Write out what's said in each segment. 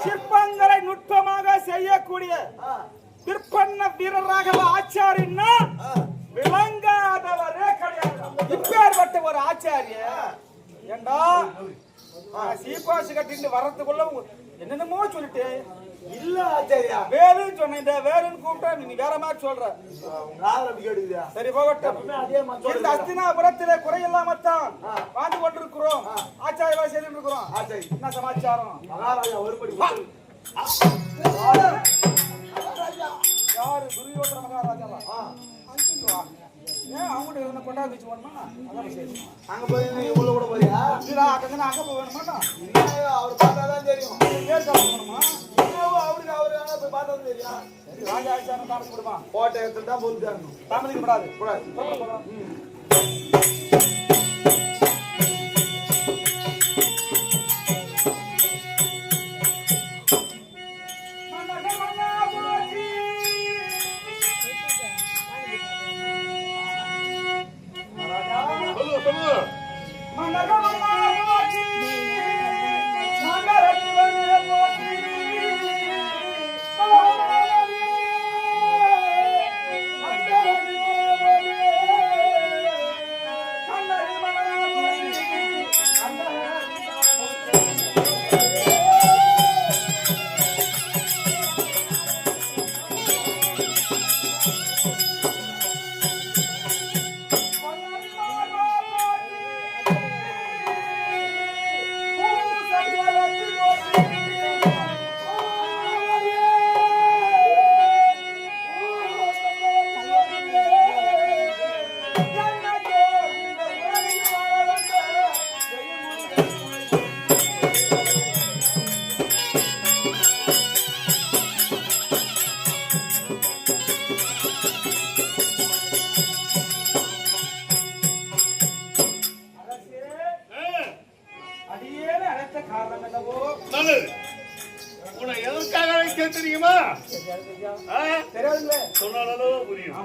சிற்பங்களை நுட்பமாக செய்யக்கூடிய திருப்பண்ண வீரராக ஆச்சாரின்னா விளங்காதவரே கிடையாது. இப்பேற்பட்ட ஒரு ஆச்சாரிய ஏண்டா சீப்பாசு கட்டிட்டு வர்றதுக்குள்ள என்னென்னமோ சொல்லிட்டு இல்ல ஆச்சாரியா வேறுன்னு சொன்ன வேறுன்னு கூப்பிட்டா நீ வேற மாதிரி சொல்ற. சரி போகட்டும். இந்த அஸ்தினாபுரத்திலே குறையில்லாமத்தான் வாழ்ந்து கொண்டிருக்கிறோம். ஆச்சாரிய செய்து இருக்கிறோம். என்ன சமாச்சாரம்? மகாராஜா ஒருபடி யாரு? துரியோதன மகாராஜாவா? ஏன் அவங்க என்ன கொண்டாந்து வச்சு போகணுமா? அங்க போய் உள்ள கூட போறியா? அங்க போகணுமா? அவர் பார்த்தாதான் தெரியும். போகணுமா? அவருக்கு அவரு போய் பார்த்தா தெரியும். சரி ராஜா ஆச்சாரம் தாமஸ் கொடுமா கோட்டை எடுத்து தான் போட்டு தாமதிக்க கூடாது. தெரியுமா? சொன்னாலும் புரியும்.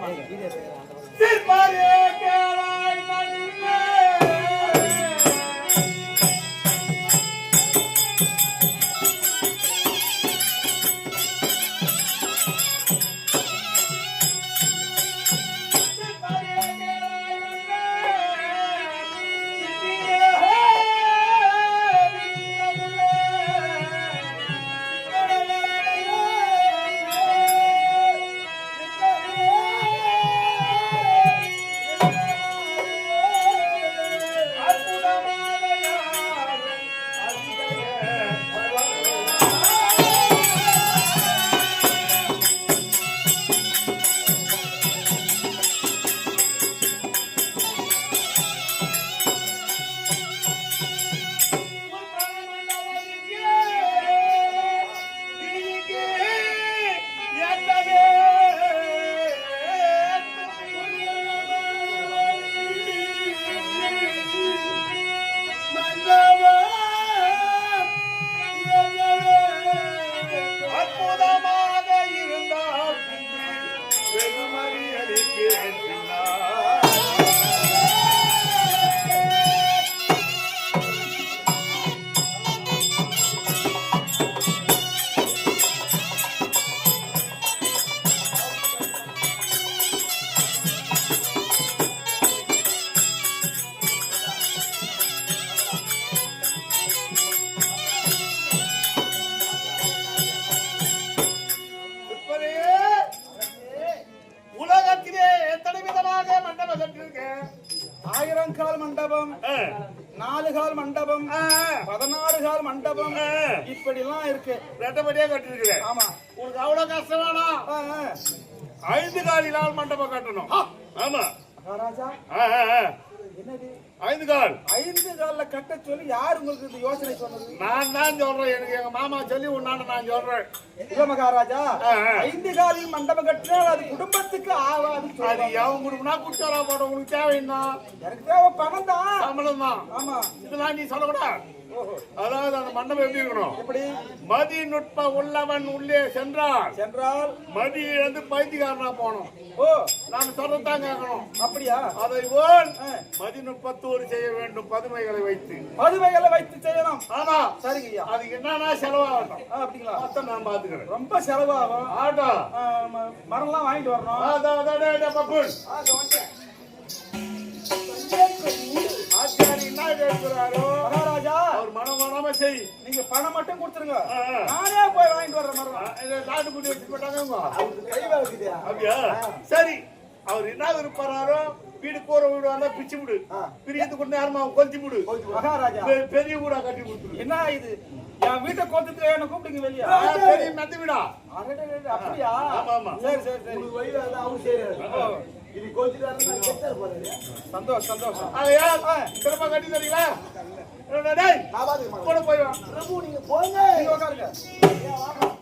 மதியளிப்பேன் பின்னா. உலகத்திலே எத்தனை விதமாக மண்டபம் கட்டிருக்கேன்? 1000 கால் மண்டபம், 4 கால் மண்டபம், 16 கால் மண்டபம், இப்படி எல்லாம் இருக்கு. ரெட்டபடியா கட்டிருக்கிறேன். ஆமா. உனக்கு அவ்வளவு கஷ்டம் வேணாம். 5 காலிலால் மண்டபம் கட்டணும். ஆமா மகாராஜா, ஆ, ஆ, ஆ. என்னது 5 கால்? 5 கால்ல கட்ட சொல்லி யாரு உங்களுக்கு இந்த யோசனை சொன்னது? நான் தான் சொல்றேன். எனக்கு எங்க மாமா சொல்லி உன்னான நான் சொல்றேன். இல்ல மகாராஜா, ஆ, ஆ. 5 காலில் மண்டபம் கட்டினால் அது குடும்பத்துக்கு ஆவாது அது சொல்றாங்க. எவன் குடும்பம்னா குடிச்சாரா போட உனக்கு தேவைன்னா எனக்கு தேவை பணம் தான். சம்பளம் தான். ஆமா. இதெல்லாம் நீ சொல்லக்கூடாது. ஓஹோ. அதாவது அந்த மண்டபம் எப்படி இருக்கணும்? எப்படி? மதி நுட்ப உள்ளவன் உள்ளே சென்றால் சென்றால் மதி இழந்து பைத்தியக்காரனா போனோம். ஓ நான் சொல்றதான் கேட்கணும். அப்படியா? அதை போல் ஆ. மதிநுட்பத்தோடு செய்ய வேண்டும், பதுமைகளை வைத்து. பதுமைகளை வைத்து செய்யணும். ஆமா. சரிங்க ஐயா. அதுக்கு என்னன்னா செலவாகட்டும். அப்படிங்களா? மொத்தம் நான் பாத்துக்கிறேன். ரொம்ப செலவாகும். ஆட்டோ மரம்லாம் வாங்கிட்டு வரணும். ஆச்சாரி என்ன கேட்கிறாரோ மகாராஜா, அவர் மனம் வராம செய். நீங்க பணம் மட்டும் கொடுத்துருங்க, ஆ, ஆ. நானே போய் வாங்கிட்டு வர்ற மரம். நாட்டுக்குடி வச்சு போட்டாங்க. கை வேலைக்குதியா? அப்படியா? சரி. அவர் என்ன விருப்பாரோ வீடு போற வீடு வந்தா பிச்சு விடு, பிரியத்து கொண்டு யாருமா கொஞ்சி விடு. மகாராஜா, பெரிய வீடா கட்டி கொடுத்துரு. என்ன இது? என் வீட்டை கொத்துட்டு என்ன கூப்பிடுங்க வெளியே. பெரிய மெத்த வீடா? அப்படியா? ஆமா, ஆமா. சரி சரி சரி. உங்களுக்கு வயிறு அதான் அவரு செய்யறாரு. இது கொஞ்சம் கெட்டாரு போறாரு. சந்தோஷம் சந்தோஷம். அதையா சிறப்பா கட்டி தரீங்களா? டேய் நான் பாத்துக்க கூட போய் வா. பிரபு நீங்க போங்க. நீங்க உட்காருங்க.